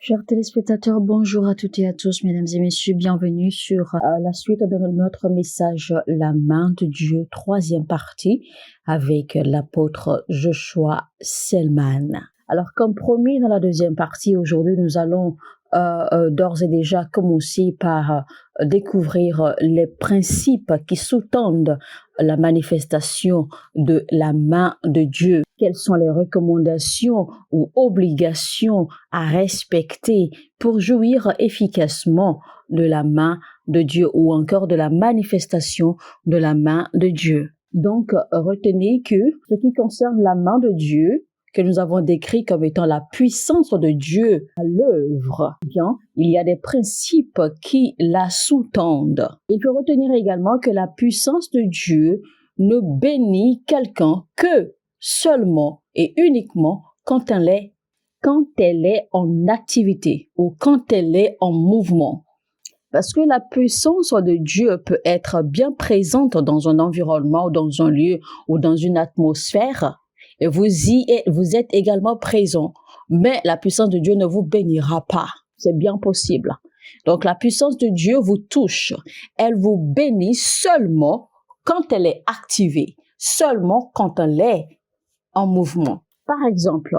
Chers téléspectateurs, bonjour à toutes et à tous, mesdames et messieurs, bienvenue sur la suite de notre message La main de Dieu, troisième partie, avec l'apôtre Joshua Selman. Alors, comme promis dans la deuxième partie, aujourd'hui, nous allons d'ores et déjà commencer par découvrir les principes qui sous-tendent la manifestation de la main de Dieu. Quelles sont les recommandations ou obligations à respecter pour jouir efficacement de la main de Dieu ou encore de la manifestation de la main de Dieu. Donc, retenez que ce qui concerne la main de Dieu, que nous avons décrit comme étant la puissance de Dieu à l'œuvre, bien, il y a des principes qui la sous-tendent. Il faut retenir également que la puissance de Dieu ne bénit quelqu'un que seulement et uniquement quand elle est en activité ou quand elle est en mouvement. Parce que la puissance de Dieu peut être bien présente dans un environnement, ou dans un lieu ou dans une atmosphère, et vous êtes également présent, mais la puissance de Dieu ne vous bénira pas. C'est bien possible. Donc la puissance de Dieu vous touche. Elle vous bénit seulement quand elle est activée, seulement quand elle est en mouvement. Par exemple,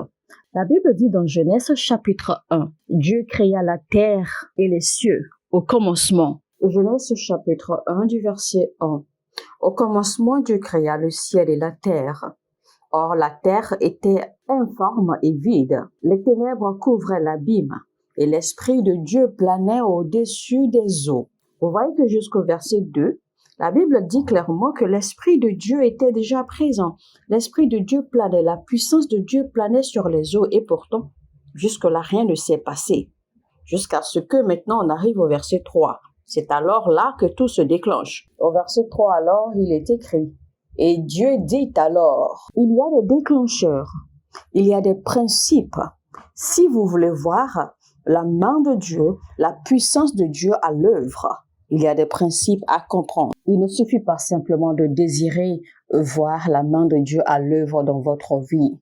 la Bible dit dans Genèse chapitre 1, Dieu créa la terre et les cieux au commencement. Genèse chapitre 1 du verset 1. Au commencement, Dieu créa le ciel et la terre. Or, la terre était informe et vide. Les ténèbres couvraient l'abîme et l'Esprit de Dieu planait au-dessus des eaux. Vous voyez que jusqu'au verset 2, la Bible dit clairement que l'Esprit de Dieu était déjà présent. L'Esprit de Dieu planait, la puissance de Dieu planait sur les eaux et pourtant, jusque-là, rien ne s'est passé. Jusqu'à ce que maintenant on arrive au verset 3. C'est alors là que tout se déclenche. Au verset 3, alors, il est écrit: et Dieu dit alors, il y a des déclencheurs, il y a des principes. Si vous voulez voir la main de Dieu, la puissance de Dieu à l'œuvre, il y a des principes à comprendre. Il ne suffit pas simplement de désirer voir la main de Dieu à l'œuvre dans votre vie.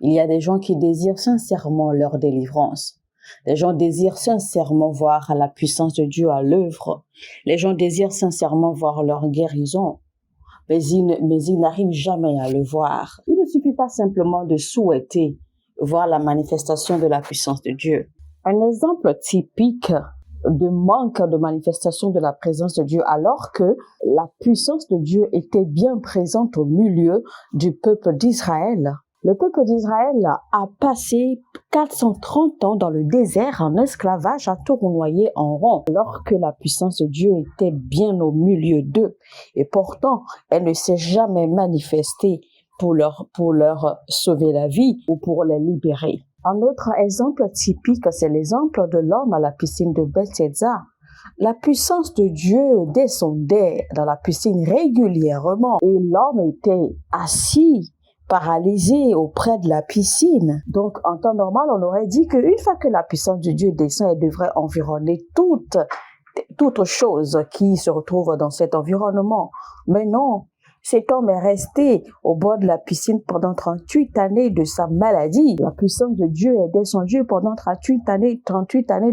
Il y a des gens qui désirent sincèrement leur délivrance. Les gens désirent sincèrement voir la puissance de Dieu à l'œuvre. Les gens désirent sincèrement voir leur guérison. Mais ils n'arrivent jamais à le voir. Il ne suffit pas simplement de souhaiter voir la manifestation de la puissance de Dieu. Un exemple typique de manque de manifestation de la présence de Dieu, alors que la puissance de Dieu était bien présente au milieu du peuple d'Israël. Le peuple d'Israël a passé 430 ans dans le désert en esclavage à tournoyer en rond, alors que la puissance de Dieu était bien au milieu d'eux. Et pourtant, elle ne s'est jamais manifestée pour leur sauver la vie ou pour les libérer. Un autre exemple typique, c'est l'exemple de l'homme à la piscine de Bethesda. La puissance de Dieu descendait dans la piscine régulièrement et l'homme était assis, paralysé auprès de la piscine. Donc, en temps normal, on aurait dit qu'une fois que la puissance de Dieu descend, elle devrait environner toute chose qui se retrouve dans cet environnement. Mais non, cet homme est resté au bord de la piscine pendant 38 années de sa maladie. La puissance de Dieu est descendue pendant 38 années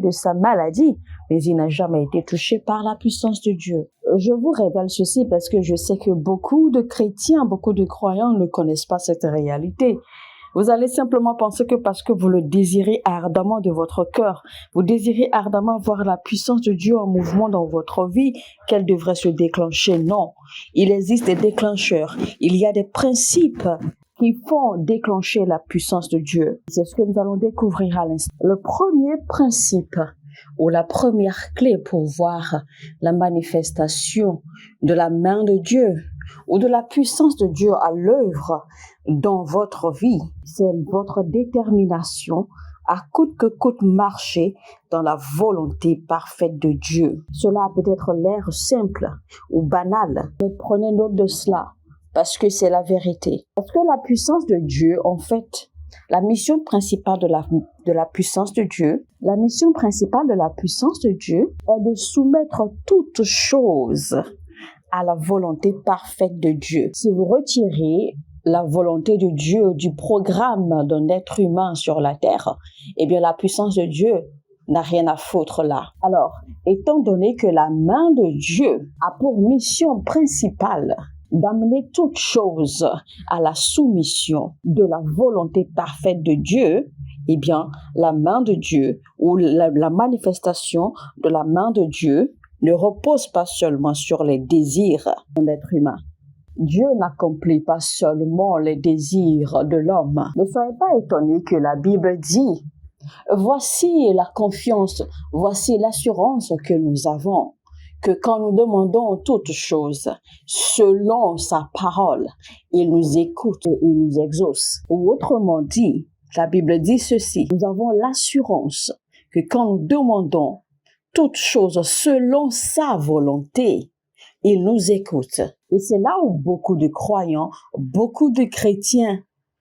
de sa maladie, mais il n'a jamais été touché par la puissance de Dieu. Je vous révèle ceci parce que je sais que beaucoup de chrétiens, beaucoup de croyants ne connaissent pas cette réalité. Vous allez simplement penser que parce que vous le désirez ardemment de votre cœur, vous désirez ardemment voir la puissance de Dieu en mouvement dans votre vie, qu'elle devrait se déclencher. Non, il existe des déclencheurs. Il y a des principes qui font déclencher la puissance de Dieu. C'est ce que nous allons découvrir à l'instant. Le premier principe ou la première clé pour voir la manifestation de la main de Dieu ou de la puissance de Dieu à l'œuvre dans votre vie, c'est votre détermination à coûte que coûte marcher dans la volonté parfaite de Dieu. Cela a peut-être l'air simple ou banal, mais prenez note de cela parce que c'est la vérité. Parce que la puissance de Dieu, en fait, la mission principale de la puissance de Dieu, la mission principale de la puissance de Dieu est de soumettre toutes choses à la volonté parfaite de Dieu. Si vous retirez la volonté de Dieu du programme d'un être humain sur la terre, eh bien la puissance de Dieu n'a rien à foutre là. Alors, étant donné que la main de Dieu a pour mission principale d'amener toute chose à la soumission de la volonté parfaite de Dieu, eh bien, la main de Dieu ou la manifestation de la main de Dieu ne repose pas seulement sur les désirs d'un être humain. Dieu n'accomplit pas seulement les désirs de l'homme. Ne soyez pas étonnés que la Bible dit « Voici la confiance, voici l'assurance que nous avons, que quand nous demandons toutes choses selon sa parole, il nous écoute et il nous exauce. » Ou autrement dit, la Bible dit ceci, nous avons l'assurance que quand nous demandons toutes choses selon sa volonté, il nous écoute. Et c'est là où beaucoup de croyants, beaucoup de chrétiens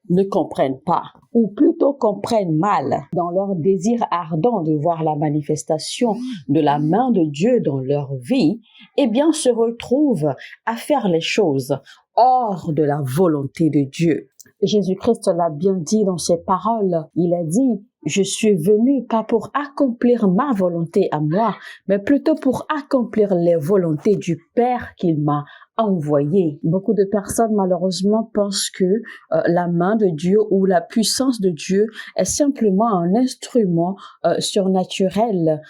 ne comprennent pas, ou plutôt comprennent mal dans leur désir ardent de voir la manifestation de la main de Dieu dans leur vie, eh bien se retrouvent à faire les choses hors de la volonté de Dieu. Jésus-Christ l'a bien dit dans ses paroles. Il a dit, je suis venu pas pour accomplir ma volonté à moi, mais plutôt pour accomplir les volontés du Père qu'il m'a envoyé. Beaucoup de personnes malheureusement pensent que la main de Dieu ou la puissance de Dieu est simplement un instrument surnaturel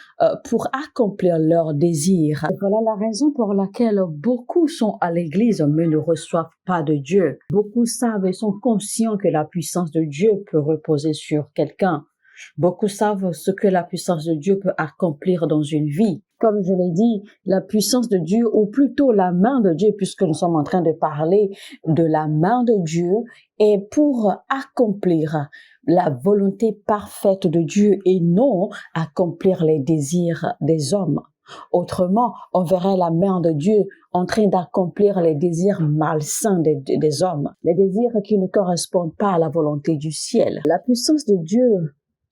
pour accomplir leurs désirs. Et voilà la raison pour laquelle beaucoup sont à l'église mais ne reçoivent pas de Dieu. Beaucoup savent et sont conscients que la puissance de Dieu peut reposer sur quelqu'un. Beaucoup savent ce que la puissance de Dieu peut accomplir dans une vie. Comme je l'ai dit, la puissance de Dieu, ou plutôt la main de Dieu, puisque nous sommes en train de parler de la main de Dieu, est pour accomplir la volonté parfaite de Dieu et non accomplir les désirs des hommes. Autrement, on verrait la main de Dieu en train d'accomplir les désirs malsains des hommes, les désirs qui ne correspondent pas à la volonté du ciel. La puissance de Dieu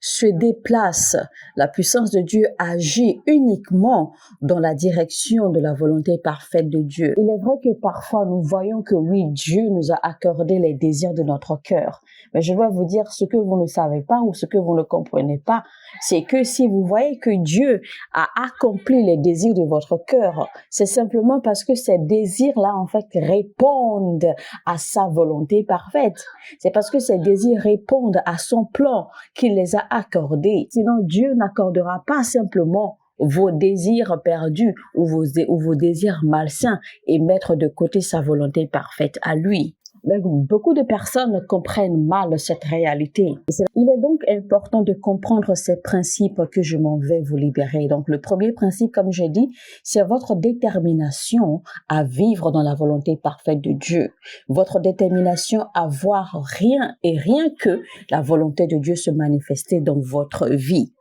se déplace, la puissance de Dieu agit uniquement dans la direction de la volonté parfaite de Dieu. Il est vrai que parfois nous voyons que oui, Dieu nous a accordé les désirs de notre cœur. Mais je dois vous dire ce que vous ne savez pas ou ce que vous ne comprenez pas, c'est que si vous voyez que Dieu a accompli les désirs de votre cœur, c'est simplement parce que ces désirs-là, en fait, répondent à sa volonté parfaite. C'est parce que ces désirs répondent à son plan qu'il les a accordés. Sinon, Dieu n'accordera pas simplement vos désirs perdus ou vos désirs malsains et mettre de côté sa volonté parfaite à lui. Mais beaucoup de personnes comprennent mal cette réalité. Il est donc important de comprendre ces principes que je m'en vais vous libérer. Donc, le premier principe, comme j'ai dit, c'est votre détermination à vivre dans la volonté parfaite de Dieu. Votre détermination à voir rien et rien que la volonté de Dieu se manifester dans votre vie.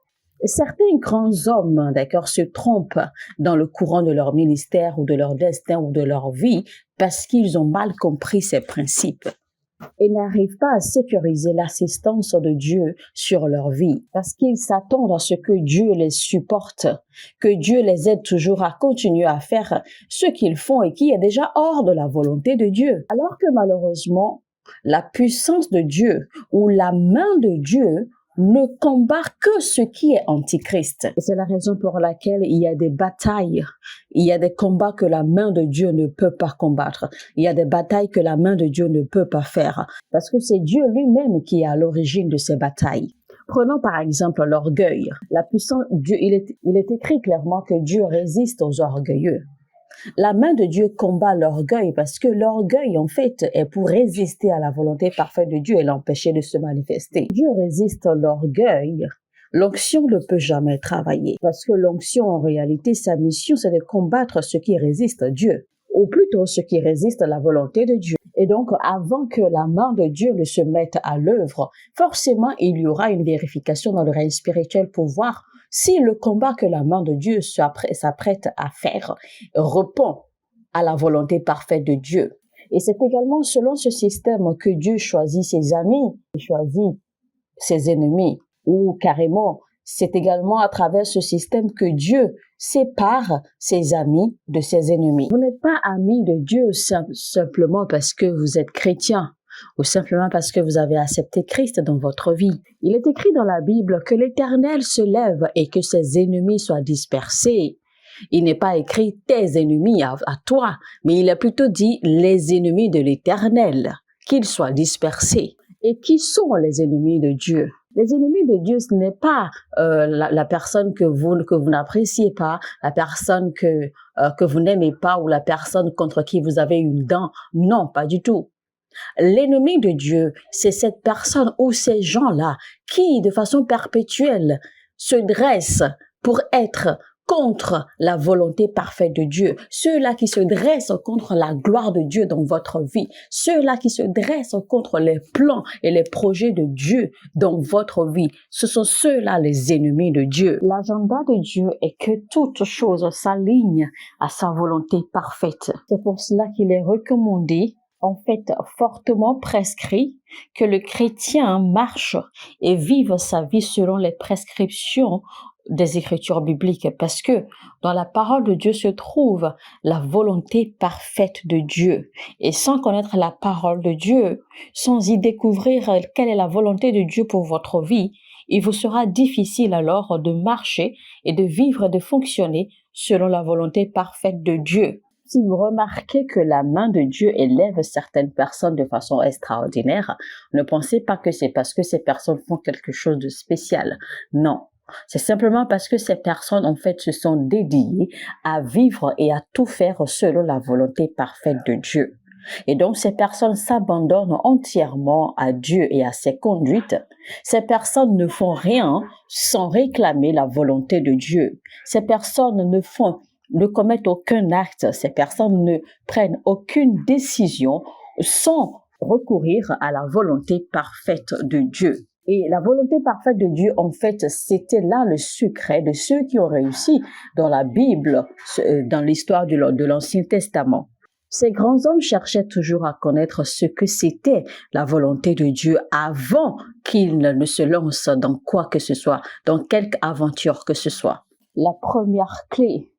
Certains grands hommes, d'accord, se trompent dans le courant de leur ministère ou de leur destin ou de leur vie parce qu'ils ont mal compris ces principes et n'arrivent pas à sécuriser l'assistance de Dieu sur leur vie parce qu'ils s'attendent à ce que Dieu les supporte, que Dieu les aide toujours à continuer à faire ce qu'ils font et qui est déjà hors de la volonté de Dieu. Alors que malheureusement, la puissance de Dieu ou la main de Dieu ne combat que ce qui est antichrist. Et c'est la raison pour laquelle il y a des batailles, il y a des combats que la main de Dieu ne peut pas combattre. Il y a des batailles que la main de Dieu ne peut pas faire. Parce que c'est Dieu lui-même qui est à l'origine de ces batailles. Prenons par exemple l'orgueil. La puissance, Dieu, il est écrit clairement que Dieu résiste aux orgueilleux. La main de Dieu combat l'orgueil parce que l'orgueil, en fait, est pour résister à la volonté parfaite de Dieu et l'empêcher de se manifester. Dieu résiste l'orgueil. L'onction ne peut jamais travailler parce que l'onction, en réalité, sa mission, c'est de combattre ce qui résiste à Dieu, ou plutôt ce qui résiste à la volonté de Dieu. Et donc, avant que la main de Dieu ne se mette à l'œuvre, forcément, il y aura une vérification dans le règne spirituel pour voir si le combat que la main de Dieu s'apprête à faire répond à la volonté parfaite de Dieu. Et c'est également selon ce système que Dieu choisit ses amis, choisit ses ennemis, ou carrément, c'est également à travers ce système que Dieu sépare ses amis de ses ennemis. Vous n'êtes pas amis de Dieu simplement parce que vous êtes chrétien. ou simplement parce que vous avez accepté Christ dans votre vie. Il est écrit dans la Bible que l'Éternel se lève et que ses ennemis soient dispersés. Il n'est pas écrit tes ennemis à toi, mais il est plutôt dit les ennemis de l'Éternel, qu'ils soient dispersés. Et qui sont les ennemis de Dieu? Les ennemis de Dieu, ce n'est pas la personne que vous n'appréciez pas, la personne que vous n'aimez pas ou la personne contre qui vous avez une dent. Non, pas du tout. L'ennemi de Dieu, c'est cette personne ou ces gens-là qui, de façon perpétuelle, se dressent pour être contre la volonté parfaite de Dieu, ceux-là qui se dressent contre la gloire de Dieu dans votre vie, ceux-là qui se dressent contre les plans et les projets de Dieu dans votre vie, ce sont ceux-là les ennemis de Dieu. L'agenda de Dieu est que toute chose s'aligne à sa volonté parfaite. C'est pour cela qu'il est recommandé, en fait fortement prescrit, que le chrétien marche et vive sa vie selon les prescriptions des Écritures bibliques, parce que dans la parole de Dieu se trouve la volonté parfaite de Dieu. Et sans connaître la parole de Dieu, sans y découvrir quelle est la volonté de Dieu pour votre vie, il vous sera difficile alors de marcher et de vivre et de fonctionner selon la volonté parfaite de Dieu. Si vous remarquez que la main de Dieu élève certaines personnes de façon extraordinaire, ne pensez pas que c'est parce que ces personnes font quelque chose de spécial. Non. C'est simplement parce que ces personnes, en fait, se sont dédiées à vivre et à tout faire selon la volonté parfaite de Dieu. Et donc, ces personnes s'abandonnent entièrement à Dieu et à ses conduites. Ces personnes ne font rien sans réclamer la volonté de Dieu. Ces personnes ne commettent aucun acte. Ces personnes ne prennent aucune décision sans recourir à la volonté parfaite de Dieu. Et la volonté parfaite de Dieu, en fait, c'était là le secret de ceux qui ont réussi dans la Bible, dans l'histoire de l'Ancien Testament. Ces grands hommes cherchaient toujours à connaître ce que c'était la volonté de Dieu avant qu'ils ne se lancent dans quoi que ce soit, dans quelque aventure que ce soit. La première clé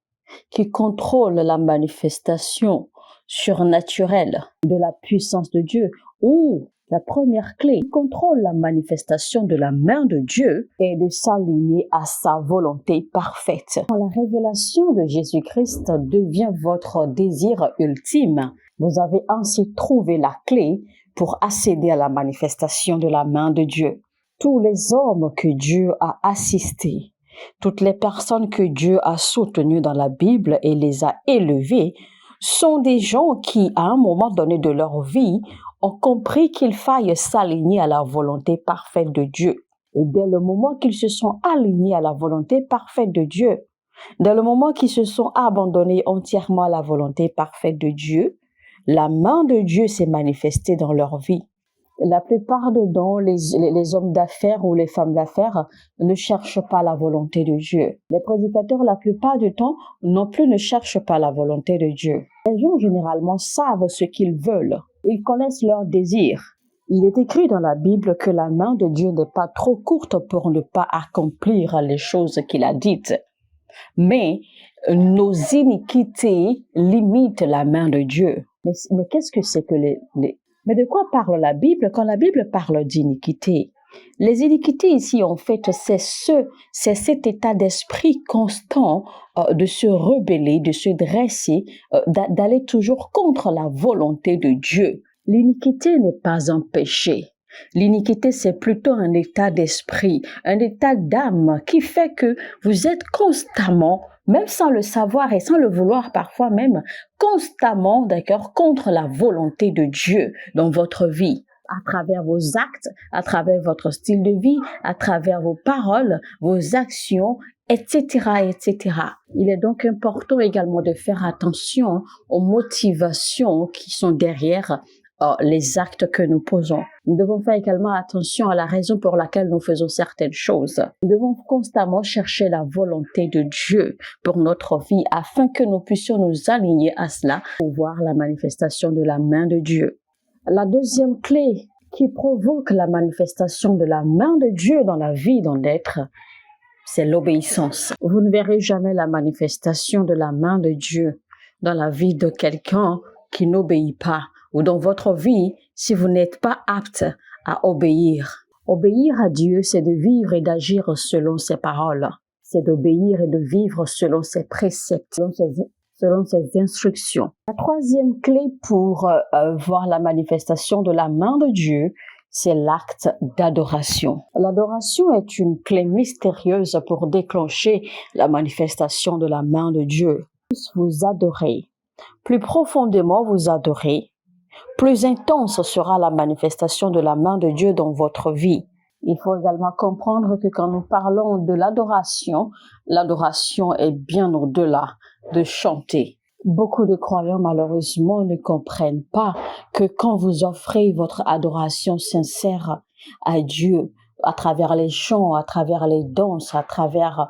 qui contrôle la manifestation surnaturelle de la puissance de Dieu, ou la première clé qui contrôle la manifestation de la main de Dieu est de s'aligner à sa volonté parfaite. Quand la révélation de Jésus-Christ devient votre désir ultime, vous avez ainsi trouvé la clé pour accéder à la manifestation de la main de Dieu. Tous les hommes que Dieu a assistés, toutes les personnes que Dieu a soutenues dans la Bible et les a élevées, sont des gens qui, à un moment donné de leur vie, ont compris qu'il faille s'aligner à la volonté parfaite de Dieu. Et dès le moment qu'ils se sont alignés à la volonté parfaite de Dieu, dès le moment qu'ils se sont abandonnés entièrement à la volonté parfaite de Dieu, la main de Dieu s'est manifestée dans leur vie. La plupart dedans, les hommes d'affaires ou les femmes d'affaires ne cherchent pas la volonté de Dieu. Les prédicateurs, la plupart du temps, non plus ne cherchent pas la volonté de Dieu. Les gens, généralement, savent ce qu'ils veulent. Ils connaissent leurs désirs. Il est écrit dans la Bible que la main de Dieu n'est pas trop courte pour ne pas accomplir les choses qu'il a dites. Mais nos iniquités limitent la main de Dieu. Mais qu'est-ce que c'est que Mais de quoi parle la Bible quand la Bible parle d'iniquité? Les iniquités ici, en fait, c'est cet état d'esprit constant de se rebeller, de se dresser, d'aller toujours contre la volonté de Dieu. L'iniquité n'est pas un péché. L'iniquité, c'est plutôt un état d'esprit, un état d'âme qui fait que vous êtes constamment, même sans le savoir et sans le vouloir parfois même, constamment, d'accord, contre la volonté de Dieu dans votre vie. À travers vos actes, à travers votre style de vie, à travers vos paroles, vos actions, etc., etc. Il est donc important également de faire attention aux motivations qui sont derrière les actes que nous posons. Nous devons faire également attention à la raison pour laquelle nous faisons certaines choses. Nous devons constamment chercher la volonté de Dieu pour notre vie afin que nous puissions nous aligner à cela pour voir la manifestation de la main de Dieu. La deuxième clé qui provoque la manifestation de la main de Dieu dans la vie d'un être, c'est l'obéissance. Vous ne verrez jamais la manifestation de la main de Dieu dans la vie de quelqu'un qui n'obéit pas, ou dans votre vie si vous n'êtes pas apte à obéir. Obéir à Dieu, c'est de vivre et d'agir selon ses paroles. C'est d'obéir et de vivre selon ses préceptes, selon ses instructions. La troisième clé pour voir la manifestation de la main de Dieu, c'est l'acte d'adoration. L'adoration est une clé mystérieuse pour déclencher la manifestation de la main de Dieu. Plus vous adorez, plus profondément vous adorez, plus intense sera la manifestation de la main de Dieu dans votre vie. Il faut également comprendre que quand nous parlons de l'adoration est bien au-delà de chanter. Beaucoup de croyants, malheureusement, ne comprennent pas que quand vous offrez votre adoration sincère à Dieu, à travers les chants, à travers les danses, à travers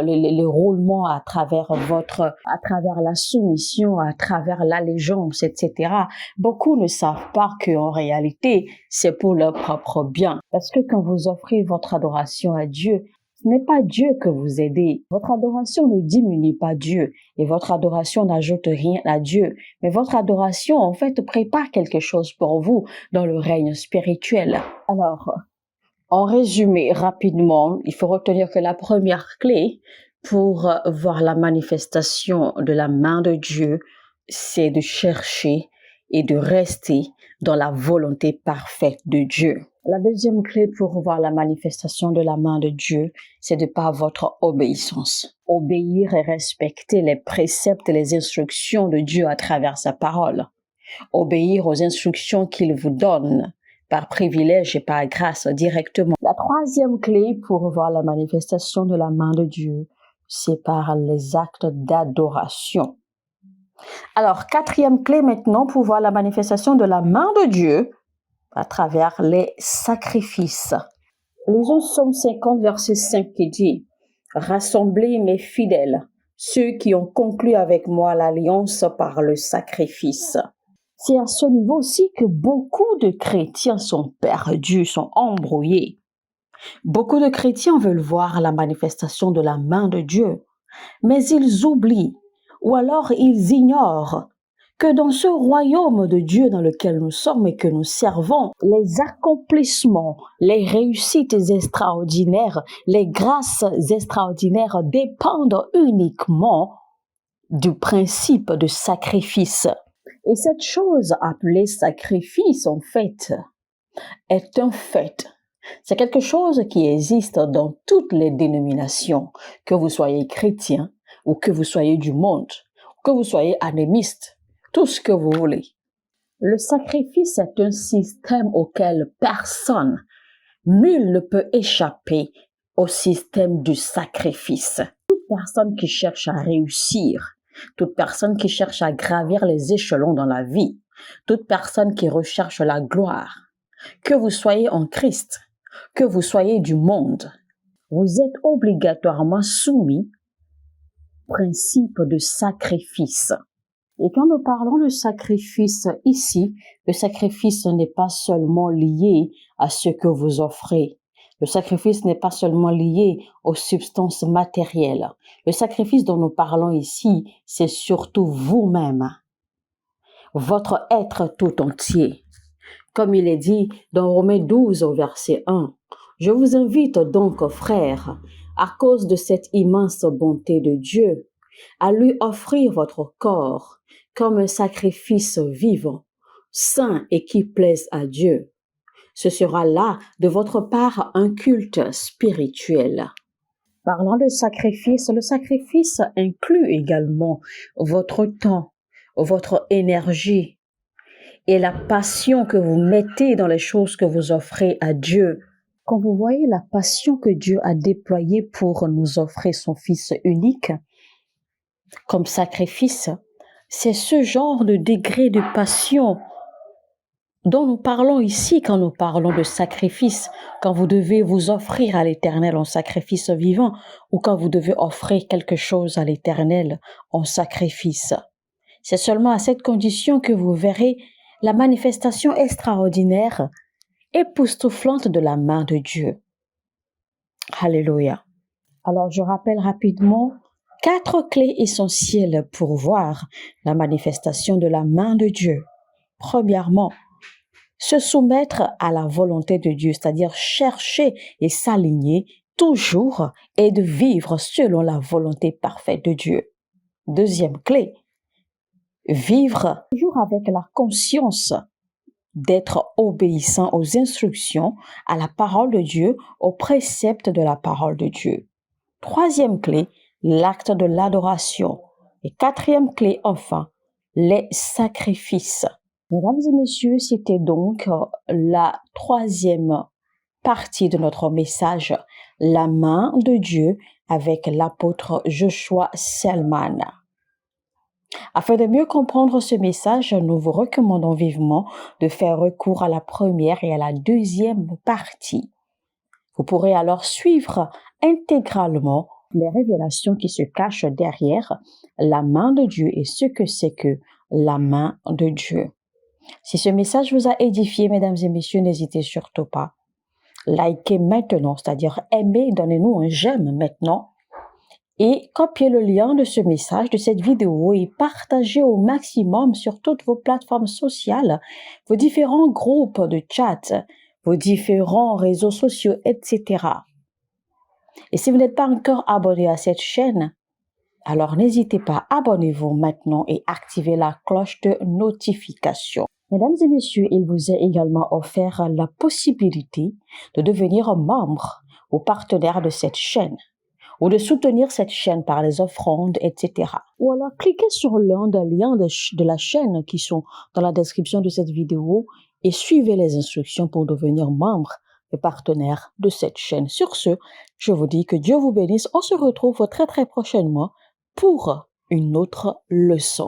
les roulements, à travers la soumission, à travers l'allégeance, etc. Beaucoup ne savent pas qu'en réalité, c'est pour leur propre bien. Parce que quand vous offrez votre adoration à Dieu, ce n'est pas Dieu que vous aidez. Votre adoration ne diminue pas Dieu et votre adoration n'ajoute rien à Dieu. Mais votre adoration, en fait, prépare quelque chose pour vous dans le règne spirituel. Alors, en résumé, rapidement, il faut retenir que la première clé pour voir la manifestation de la main de Dieu, c'est de chercher et de rester dans la volonté parfaite de Dieu. La deuxième clé pour voir la manifestation de la main de Dieu, c'est de par votre obéissance. Obéir et respecter les préceptes et les instructions de Dieu à travers sa parole. Obéir aux instructions qu'il vous donne par privilège et par grâce directement. La troisième clé pour voir la manifestation de la main de Dieu, c'est par les actes d'adoration. Alors, quatrième clé maintenant pour voir la manifestation de la main de Dieu à travers les sacrifices. Lisons Psaume 50, verset 5 qui dit « Rassemblez mes fidèles, ceux qui ont conclu avec moi l'alliance par le sacrifice. » C'est à ce niveau aussi que beaucoup de chrétiens sont perdus, sont embrouillés. Beaucoup de chrétiens veulent voir la manifestation de la main de Dieu, mais ils oublient ou alors ils ignorent que dans ce royaume de Dieu dans lequel nous sommes et que nous servons, les accomplissements, les réussites extraordinaires, les grâces extraordinaires dépendent uniquement du principe de sacrifice. Et cette chose appelée sacrifice, en fait, est un fait. C'est quelque chose qui existe dans toutes les dénominations, que vous soyez chrétien ou que vous soyez du monde, que vous soyez animiste, tout ce que vous voulez. Le sacrifice est un système auquel nul ne peut échapper au système du sacrifice. Toute personne qui cherche à réussir, toute personne qui cherche à gravir les échelons dans la vie, toute personne qui recherche la gloire, que vous soyez en Christ, que vous soyez du monde, vous êtes obligatoirement soumis au principe de sacrifice. Et quand nous parlons de sacrifice ici, le sacrifice n'est pas seulement lié à ce que vous offrez. Le sacrifice n'est pas seulement lié aux substances matérielles. Le sacrifice dont nous parlons ici, c'est surtout vous-même, votre être tout entier. Comme il est dit dans Romains 12 au verset 1, « Je vous invite donc, frères, à cause de cette immense bonté de Dieu, à lui offrir votre corps comme un sacrifice vivant, saint et qui plaise à Dieu. Ce sera là, de votre part, un culte spirituel. » Parlant de sacrifice, le sacrifice inclut également votre temps, votre énergie et la passion que vous mettez dans les choses que vous offrez à Dieu. Quand vous voyez la passion que Dieu a déployée pour nous offrir son Fils unique comme sacrifice, c'est ce genre de degré de passion dont nous parlons ici quand nous parlons de sacrifice, quand vous devez vous offrir à l'Éternel en sacrifice vivant ou quand vous devez offrir quelque chose à l'Éternel en sacrifice. C'est seulement à cette condition que vous verrez la manifestation extraordinaire, époustouflante de la main de Dieu. Alléluia. Alors je rappelle rapidement 4 clés essentielles pour voir la manifestation de la main de Dieu. Premièrement, Se soumettre à la volonté de Dieu, c'est-à-dire chercher et s'aligner toujours et de vivre selon la volonté parfaite de Dieu. Deuxième clé, vivre toujours avec la conscience d'être obéissant aux instructions, à la parole de Dieu, aux préceptes de la parole de Dieu. Troisième clé, l'acte de l'adoration. Et quatrième clé, enfin, les sacrifices. Mesdames et messieurs, c'était donc la troisième partie de notre message, la main de Dieu avec l'apôtre Joshua Selman. Afin de mieux comprendre ce message, nous vous recommandons vivement de faire recours à la première et à la deuxième partie. Vous pourrez alors suivre intégralement les révélations qui se cachent derrière la main de Dieu et ce que c'est que la main de Dieu. Si ce message vous a édifié, mesdames et messieurs, n'hésitez surtout pas. Likez maintenant, c'est-à-dire aimez, donnez-nous un j'aime maintenant. Et copiez le lien de ce message, de cette vidéo et partagez au maximum sur toutes vos plateformes sociales, vos différents groupes de chat, vos différents réseaux sociaux, etc. Et si vous n'êtes pas encore abonné à cette chaîne, alors n'hésitez pas, abonnez-vous maintenant et activez la cloche de notification. Mesdames et messieurs, il vous est également offert la possibilité de devenir membre ou partenaire de cette chaîne, ou de soutenir cette chaîne par les offrandes, etc. Ou alors cliquez sur l'un des liens de la chaîne qui sont dans la description de cette vidéo et suivez les instructions pour devenir membre et partenaire de cette chaîne. Sur ce, je vous dis que Dieu vous bénisse. On se retrouve très très prochainement pour une autre leçon.